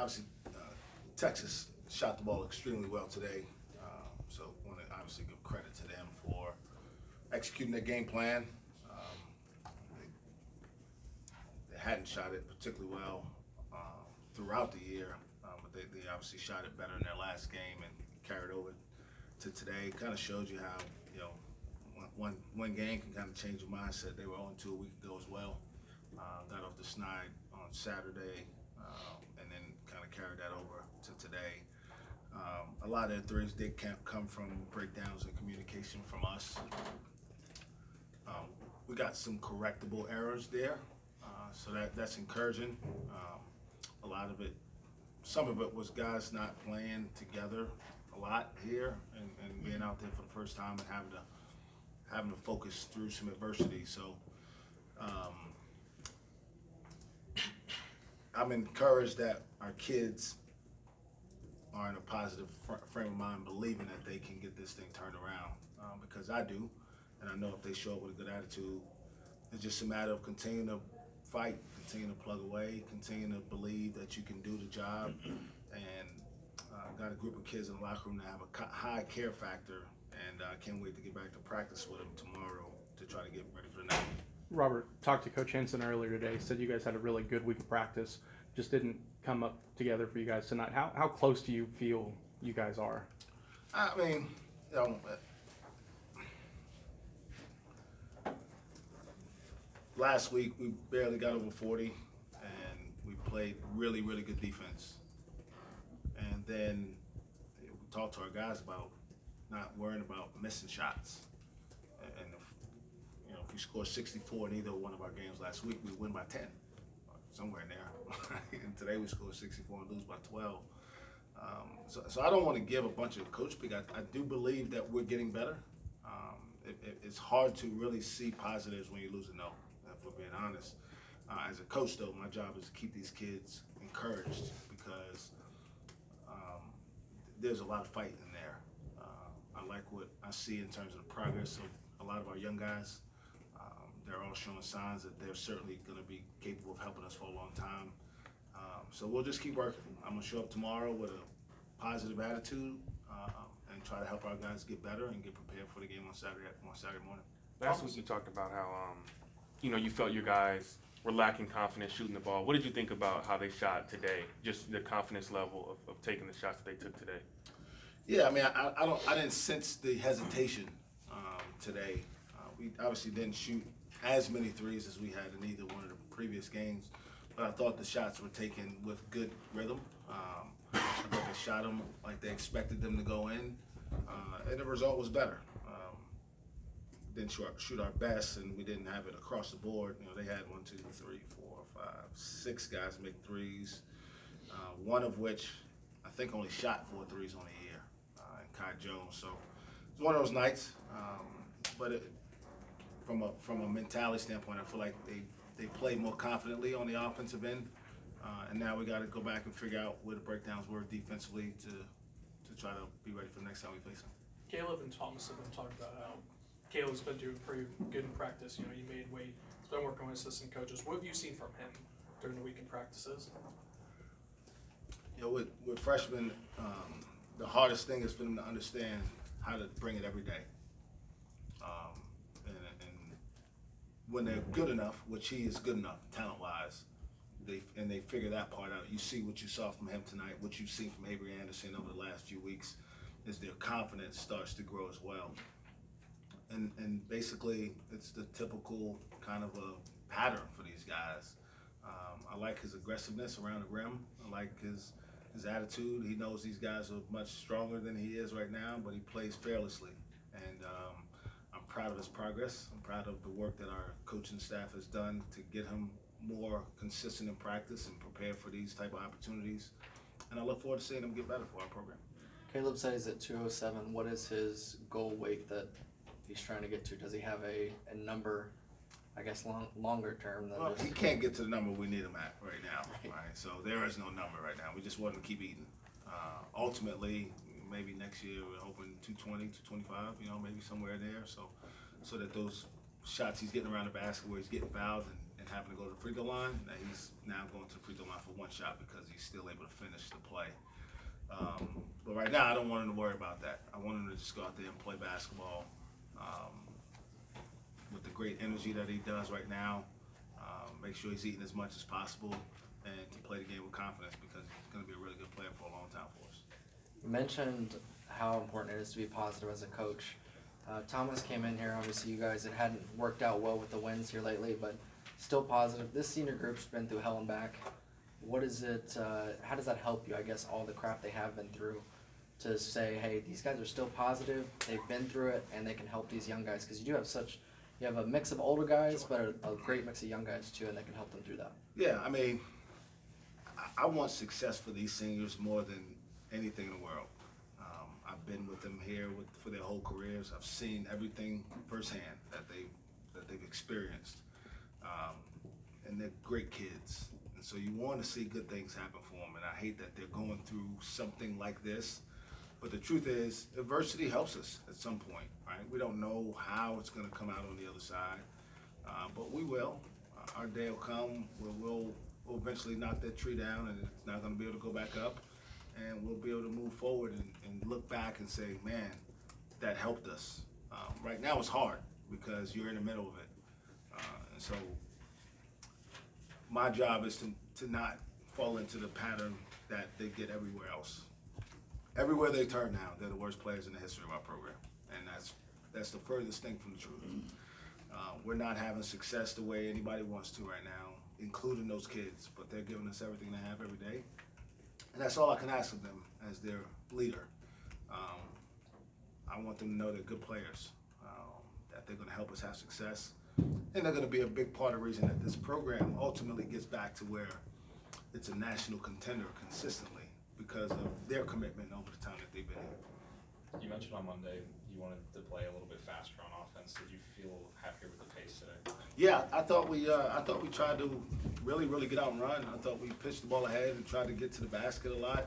obviously, Texas shot the ball extremely well today. So I want to obviously give credit to them for executing their game plan. They hadn't shot it particularly well throughout the year, but they obviously shot it better in their last game and carried over to today. Kind of showed you how, one game can kind of change your mindset. They were 0-2 a week ago as well. Got off the snide on Saturday, and then kind of carried that over to today. A lot of their threes did come from breakdowns and communication from us. We got some correctable errors there, so that's encouraging. A lot of it, some of it was guys not playing together a lot here and being out there for the first time and having to focus through some adversity. So I'm encouraged that our kids are in a positive frame of mind, believing that they can get this thing turned around, because I do, and I know if they show up with a good attitude, it's just a matter of continuing to fight, continuing to plug away, continuing to believe that you can do the job, and got a group of kids in the locker room that have a high care factor, and I can't wait to get back to practice with them tomorrow to try to get ready for the next week. Robert talked to Coach Henson earlier today, said you guys had a really good week of practice, just didn't come up together for you guys tonight. How close do you feel you guys are? I mean, last week we barely got over 40, and we played really, really good defense. And then we talked to our guys about not worrying about missing shots. And if we score 64 in either one of our games last week, we win by 10, somewhere in there. And today we scored 64 and lose by 12. So I don't want to give a bunch of coach pick. I do believe that we're getting better. It's hard to really see positives when you lose a no, if we're being honest. As a coach, though, my job is to keep these kids encouraged, because there's a lot of fight in there. I like what I see in terms of the progress of a lot of our young guys. They're all showing signs that they're certainly going to be capable of helping us for a long time. So we'll just keep working. I'm going to show up tomorrow with a positive attitude and try to help our guys get better and get prepared for the game on Saturday morning. Last week you talked about how you felt your guys were lacking confidence shooting the ball. What did you think about how they shot today? Just the confidence level of taking the shots that they took today. Yeah, I mean, I didn't sense the hesitation today. We obviously didn't shoot as many threes as we had in either one of the previous games, but I thought the shots were taken with good rhythm. I thought they shot them like they expected them to go in, and the result was better. Didn't shoot our best, and we didn't have it across the board. They had 1, 2, 3, 4, 5, 6 guys make threes, one of which I think only shot 4 threes on the year, and Kai Jones. So it's one of those nights, but from a mentality standpoint, I feel like they played more confidently on the offensive end, and now we got to go back and figure out where the breakdowns were defensively to try to be ready for the next time we face them. Caleb and Thomas have been talking about how Caleb's been doing pretty good in practice. You made weight. He's been working with assistant coaches. What have you seen from him during the weekend practices? With freshmen, the hardest thing is for them to understand how to bring it every day. And when they're good enough, which he is good enough talent-wise, they figure that part out. You see what you saw from him tonight, what you've seen from Avery Anderson over the last few weeks, is their confidence starts to grow as well. And basically, it's the typical kind of a pattern for these guys. I like his aggressiveness around the rim. I like his attitude. He knows these guys are much stronger than he is right now, but he plays fearlessly. And I'm proud of his progress. I'm proud of the work that our coaching staff has done to get him more consistent in practice and prepared for these type of opportunities. And I look forward to seeing him get better for our program. Caleb said he's at 207. What is his goal weight that he's trying to get to? Does he have a number, I guess, longer term than Well, just... he can't get to the number we need him at right now. Right? So there is no number right now. We just want him to keep eating. Ultimately, maybe next year we're hoping 220, 225, maybe somewhere there. So that those shots he's getting around the basket where he's getting fouled and and having to go to the free throw line, that he's now going to the free throw line for one shot because he's still able to finish the play. But right now, I don't want him to worry about that. I want him to just go out there and play basketball with the great energy that he does right now. Make sure he's eating as much as possible and to play the game with confidence because he's going to be a really good player for a long time for us. You mentioned how important it is to be positive as a coach. Thomas came in here, obviously you guys, it hadn't worked out well with the wins here lately, but still positive. This senior group's been through hell and back. What is it, how does that help you, I guess, all the crap they have been through, to say, hey, these guys are still positive, they've been through it, and they can help these young guys? Because you have a mix of older guys, but a great mix of young guys too, and they can help them through that. Yeah, I mean, I want success for these seniors more than anything in the world. I've been with them here for their whole careers. I've seen everything firsthand that they've experienced, and they're great kids. And so you want to see good things happen for them. And I hate that they're going through something like this. But the truth is, adversity helps us at some point, right? We don't know how it's going to come out on the other side, but we will. Our day will come where we'll eventually knock that tree down, and it's not going to be able to go back up. And we'll be able to move forward and look back and say, man, that helped us. Right now it's hard because you're in the middle of it. And so my job is to not fall into the pattern that they get everywhere else. Everywhere they turn now, they're the worst players in the history of our program. And that's the furthest thing from the truth. We're not having success the way anybody wants to right now, including those kids, but they're giving us everything they have every day. And that's all I can ask of them as their leader. I want them to know they're good players, that they're going to help us have success, and they're going to be a big part of the reason that this program ultimately gets back to where it's a national contender consistently because of their commitment over the time that they've been here. You mentioned on Monday you wanted to play a little bit faster on offense. Did you feel happier with the pace today? Yeah, I thought we tried to really get out and run. I thought we pitched the ball ahead and tried to get to the basket a lot.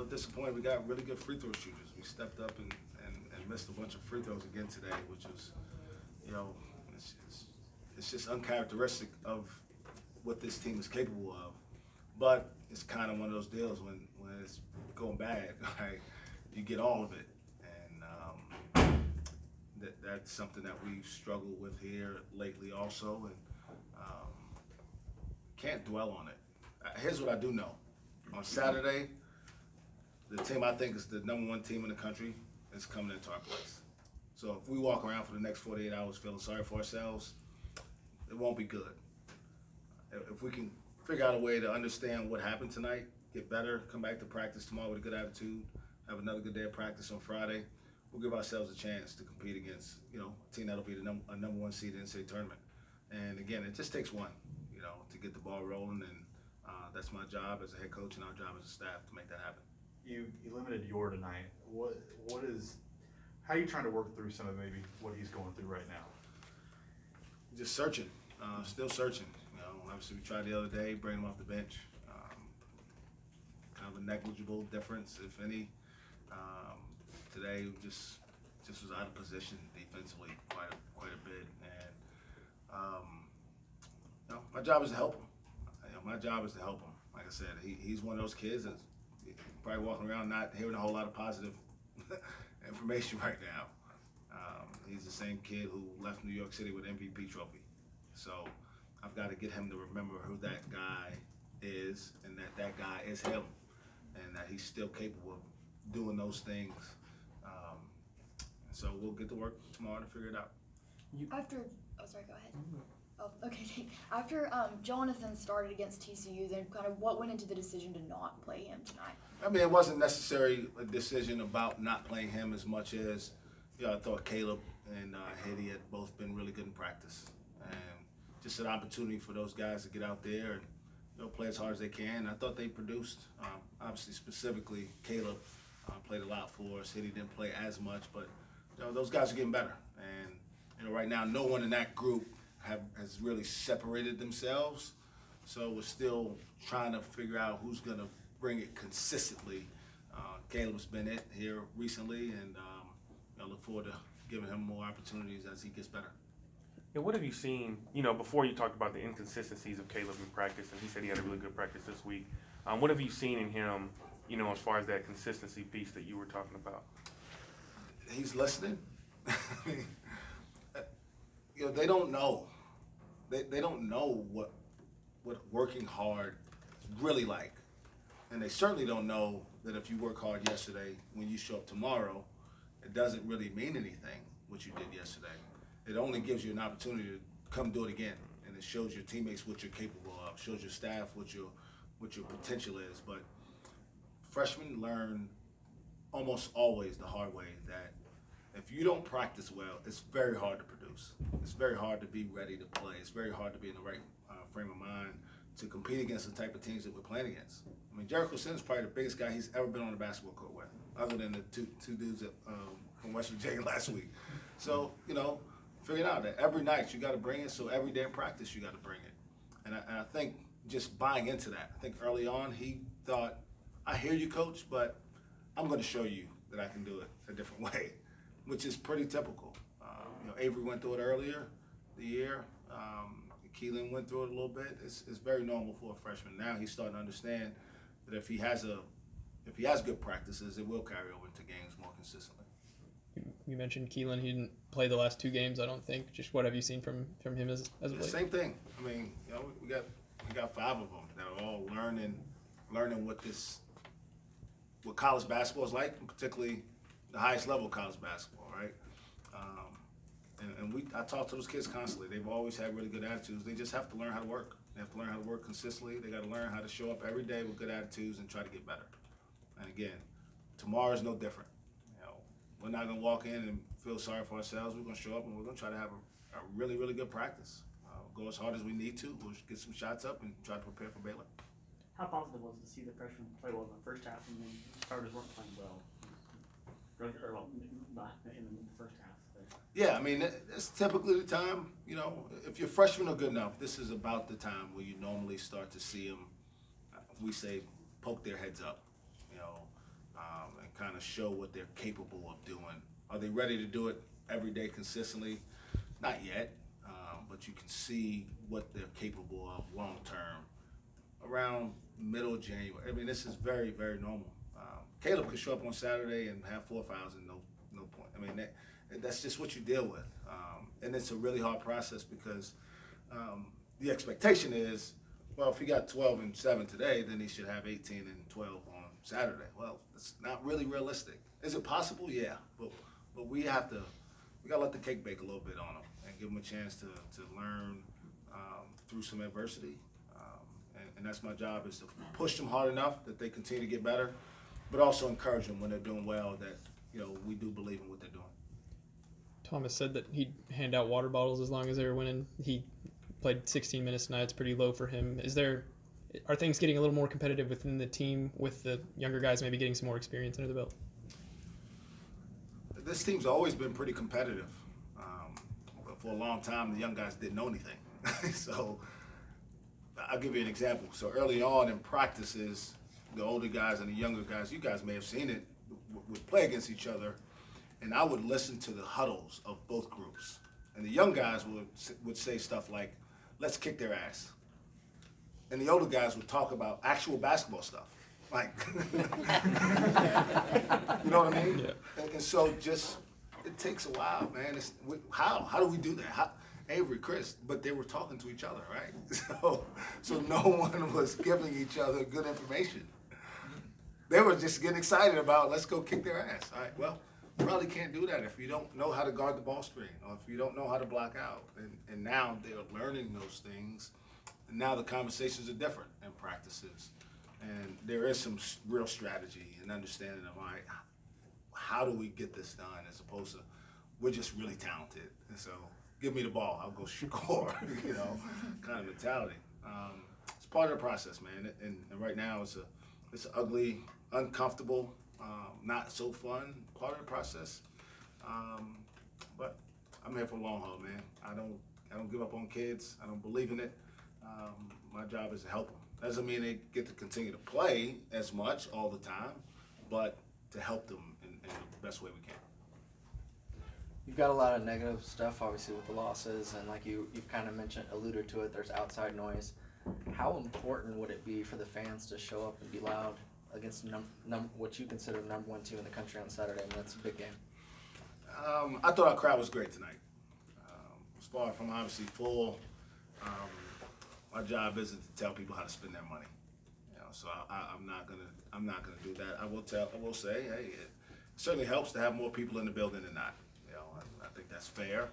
Disappointed we got really good free throw shooters. We stepped up and missed a bunch of free throws again today, which was, it's just uncharacteristic of what this team is capable of. But it's kind of one of those deals when it's going bad, right? You get all of it. That's something that we've struggled with here lately also, and can't dwell on it. Here's what I do know. On Saturday, the team I think is the #1 team in the country is coming into our place. So if we walk around for the next 48 hours feeling sorry for ourselves, it won't be good. If we can figure out a way to understand what happened tonight, get better, come back to practice tomorrow with a good attitude, have another good day of practice on Friday, we'll give ourselves a chance to compete against, a team that'll be a #1 seed in the NCAA tournament. And again, it just takes one, to get the ball rolling, and that's my job as a head coach and our job as a staff to make that happen. You limited Yor tonight. How are you trying to work through some of maybe what he's going through right now? Just searching, still searching. Obviously we tried the other day, bring him off the bench. Kind of a negligible difference, if any. Today just was out of position defensively quite a bit, and my job is to help him. My job is to help him. Like I said, he's one of those kids that's probably walking around not hearing a whole lot of positive information right now. He's the same kid who left New York City with an MVP trophy. So I've got to get him to remember who that guy is, and that guy is him, and that he's still capable of doing those things. So we'll get to work tomorrow to figure it out. Sorry, go ahead. Oh, okay. After Jonathan started against TCU, then kind of what went into the decision to not play him tonight? I mean, it wasn't necessarily a decision about not playing him as much as, I thought Caleb and Hedy had both been really good in practice. And just an opportunity for those guys to get out there and play as hard as they can. I thought they produced. Obviously, specifically, Caleb played a lot for us. Hedy didn't play as much, but those guys are getting better. And right now, no one in that group has really separated themselves. So we're still trying to figure out who's going to bring it consistently. Caleb's been it here recently, and I look forward to giving him more opportunities as he gets better. And what have you seen, before you talked about the inconsistencies of Caleb in practice, and he said he had a really good practice this week. What have you seen in him, as far as that consistency piece that you were talking about? He's listening. I mean, they don't know. They don't know what working hard is really like. And they certainly don't know that if you work hard yesterday, when you show up tomorrow, it doesn't really mean anything what you did yesterday. It only gives you an opportunity to come do it again, and it shows your teammates what you're capable of, shows your staff what your potential is. But freshmen learn almost always the hard way that if you don't practice well, it's very hard to produce. It's very hard to be ready to play. It's very hard to be in the right frame of mind to compete against the type of teams that we're playing against. I mean, Jericho Sims is probably the biggest guy he's ever been on the basketball court with, other than the two dudes from West Virginia last week. So, figuring out that every night you got to bring it, so every day in practice you got to bring it. And I think just buying into that, I think early on he thought, I hear you, coach, but I'm going to show you that I can do it a different way, which is pretty typical. Avery went through it earlier the year. Keelan went through it a little bit. It's very normal for a freshman. Now he's starting to understand that if he has good practices, it will carry over into games more consistently. You mentioned Keelan. He didn't play the last 2 games, I don't think. Just what have you seen from him as of late? Same thing. I mean, we got 5 of them that are all learning what college basketball is like, and particularly the highest level of college basketball, right? I talk to those kids constantly. They've always had really good attitudes. They just have to learn how to work. They have to learn how to work consistently. They got to learn how to show up every day with good attitudes and try to get better. And again, tomorrow is no different. We're not going to walk in and feel sorry for ourselves. We're going to show up and we're going to try to have a really, really good practice. Go as hard as we need to. We'll get some shots up and try to prepare for Baylor. How positive was it to see the freshmen play well in the first half and then starters weren't playing well? Or not in the first half. Yeah, I mean, it's typically the time, if your freshmen are good enough, this is about the time where you normally start to see them, we say, poke their heads up, and kind of show what they're capable of doing. Are they ready to do it every day consistently? Not yet, but you can see what they're capable of long term around middle of January. I mean, this is very, very normal. Caleb could show up on Saturday and have 4 fouls and no point. I mean, that's just what you deal with. And it's a really hard process because the expectation is, well, if he got 12 and 7 today, then he should have 18 and 12 on Saturday. Well, it's not really realistic. Is it possible? Yeah, but we gotta let the cake bake a little bit on them and give them a chance to learn through some adversity. And that's my job, is to push them hard enough that they continue to get better, but also encourage them when they're doing well that, we do believe in what they're doing. Thomas said that he'd hand out water bottles as long as they were winning. He played 16 minutes tonight. It's pretty low for him. Are things getting a little more competitive within the team with the younger guys maybe getting some more experience under the belt? This team's always been pretty competitive. But for a long time, the young guys didn't know anything. So I'll give you an example. So early on in practices, the older guys and the younger guys, you guys may have seen it, would play against each other. And I would listen to the huddles of both groups. And the young guys would say stuff like, let's kick their ass. And the older guys would talk about actual basketball stuff. Like, you know what I mean? Yeah. And so it takes a while, man. How do we do that? Avery, Chris, but they were talking to each other, right? So no one was giving each other good information. They were just getting excited about, let's go kick their ass. All right, well, you probably can't do that if you don't know how to guard the ball screen or if you don't know how to block out. And now they're learning those things. And now the conversations are different in practices. And there is some real strategy and understanding of, all right, how do we get this done, as opposed to we're just really talented. And so give me the ball, I'll go score, kind of mentality. It's part of the process, man. And right now it's an ugly, uncomfortable, not so fun part of the process. But I'm here for the long haul, man. I don't give up on kids. I don't believe in it. My job is to help them. Doesn't mean they get to continue to play as much all the time, but to help them in the best way we can. You've got a lot of negative stuff, obviously, with the losses, and like you've kind of alluded to it, there's outside noise. How important would it be for the fans to show up and be loud against what you consider the number 1 team in the country on Saturday? I mean, that's a big game. I thought our crowd was great tonight. As far from obviously full, my job isn't to tell people how to spend their money. So I'm not gonna do that. I will say, hey, it certainly helps to have more people in the building than not. I think that's fair.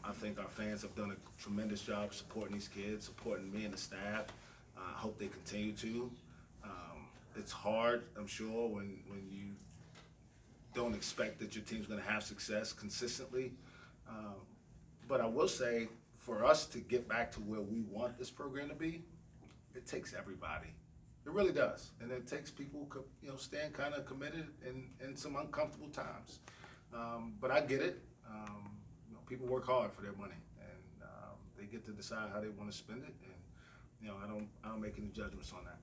I think our fans have done a tremendous job supporting these kids, supporting me and the staff. I hope they continue to. It's hard, I'm sure, when you don't expect that your team's going to have success consistently. But I will say, for us to get back to where we want this program to be, it takes everybody. It really does. And it takes people, staying kind of committed in some uncomfortable times. But I get it. People work hard for their money, and they get to decide how they want to spend it. And I don't make any judgments on that.